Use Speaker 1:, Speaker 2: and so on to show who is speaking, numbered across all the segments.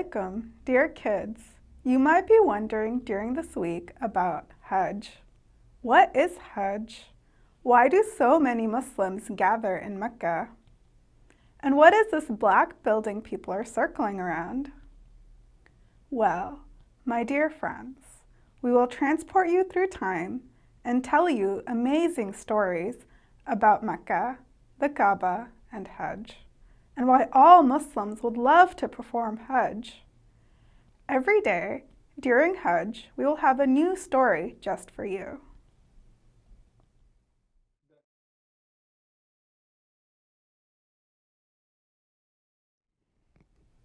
Speaker 1: alaikum, dear kids. You might be wondering during this week about Hajj. What is Hajj? Why do so many Muslims gather in Mecca? And what is this black building people are circling around? Well, my dear friends, we will transport you through time and tell you amazing stories about Mecca, the Kaaba, and Hajj, and why all Muslims would love to perform Hajj. Every day during Hajj, we will have a new story just for you.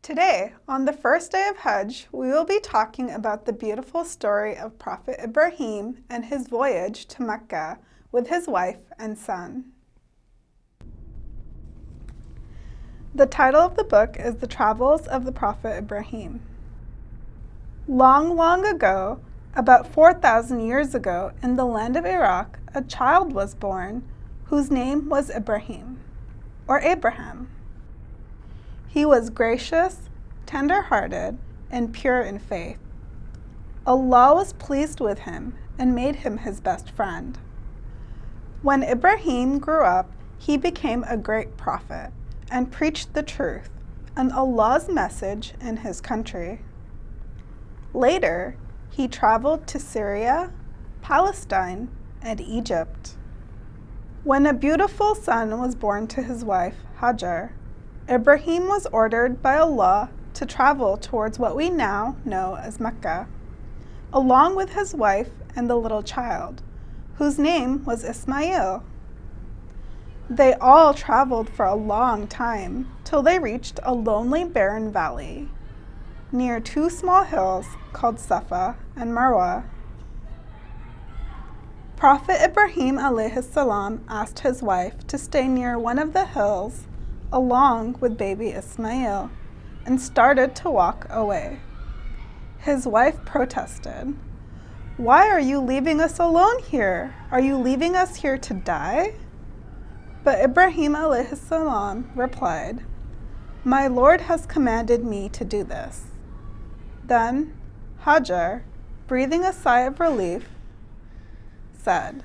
Speaker 1: Today, on the first day of Hajj, we will be talking about the beautiful story of Prophet Ibrahim and his voyage to Mecca with his wife and son. The title of the book is The Travels of the Prophet Ibrahim. Long, long ago, about 4,000 years ago, in the land of Iraq, a child was born whose name was Ibrahim, or Abraham. He was gracious, tender-hearted, and pure in faith. Allah was pleased with him and made him his best friend. When Ibrahim grew up, he became a great prophet and preached the truth and Allah's message in his country. Later, he traveled to Syria, Palestine, and Egypt. When a beautiful son was born to his wife, Hajar, Ibrahim was ordered by Allah to travel towards what we now know as Mecca, along with his wife and the little child, whose name was Ismail. They all traveled for a long time till they reached a lonely barren valley near two small hills called Safa and Marwa. Prophet Ibrahim alayhi salam asked his wife to stay near one of the hills along with baby Ismail and started to walk away. His wife protested, "Why are you leaving us alone here? Are you leaving us here to die?" But Ibrahim alayhi salam replied, "My Lord has commanded me to do this." Then Hajar, breathing a sigh of relief, said,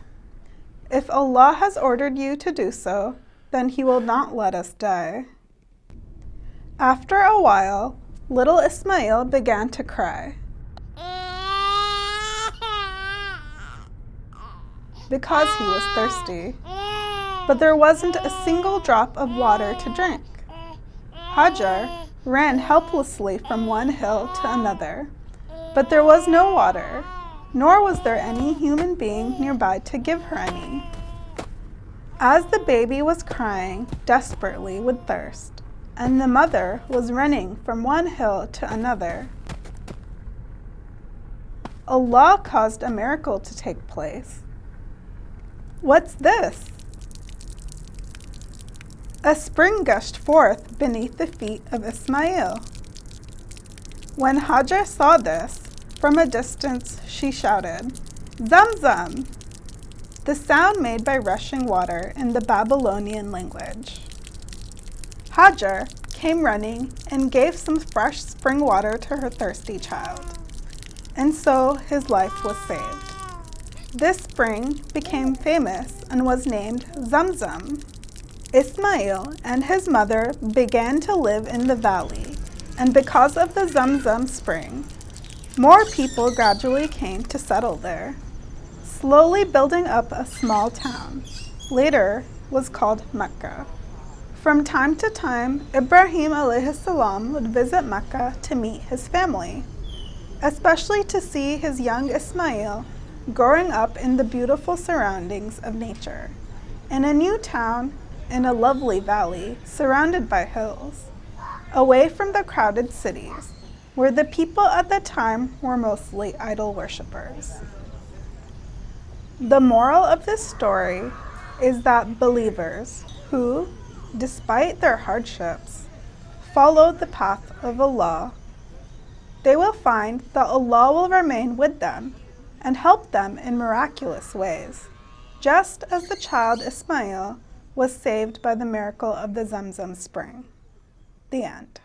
Speaker 1: "If Allah has ordered you to do so, then he will not let us die." After a while, little Ismail began to cry because he was thirsty, but there wasn't a single drop of water to drink. Hajar ran helplessly from one hill to another, but there was no water, nor was there any human being nearby to give her any. As the baby was crying desperately with thirst, and the mother was running from one hill to another, Allah caused a miracle to take place. What's this? A spring gushed forth beneath the feet of Ismail. When Hajar saw this, from a distance she shouted, "Zamzam!" the sound made by rushing water in the Babylonian language. Hajar came running and gave some fresh spring water to her thirsty child, and so his life was saved. This spring became famous and was named Zamzam. Ismail and his mother began to live in the valley, and because of the Zamzam spring, more people gradually came to settle there, slowly building up a small town, later was called Mecca. From time to time, Ibrahim alayhi salam would visit Mecca to meet his family, especially to see his young Ismail growing up in the beautiful surroundings of nature, in a new town, in a lovely valley surrounded by hills, away from the crowded cities, where the people at the time were mostly idol worshippers. The moral of this story is that believers who, despite their hardships, follow the path of Allah, they will find that Allah will remain with them and help them in miraculous ways, just as the child Ismail was saved by the miracle of the Zamzam spring. The end.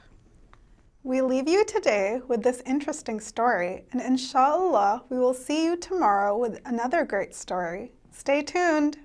Speaker 1: We leave you today with this interesting story, and inshallah, we will see you tomorrow with another great story. Stay tuned.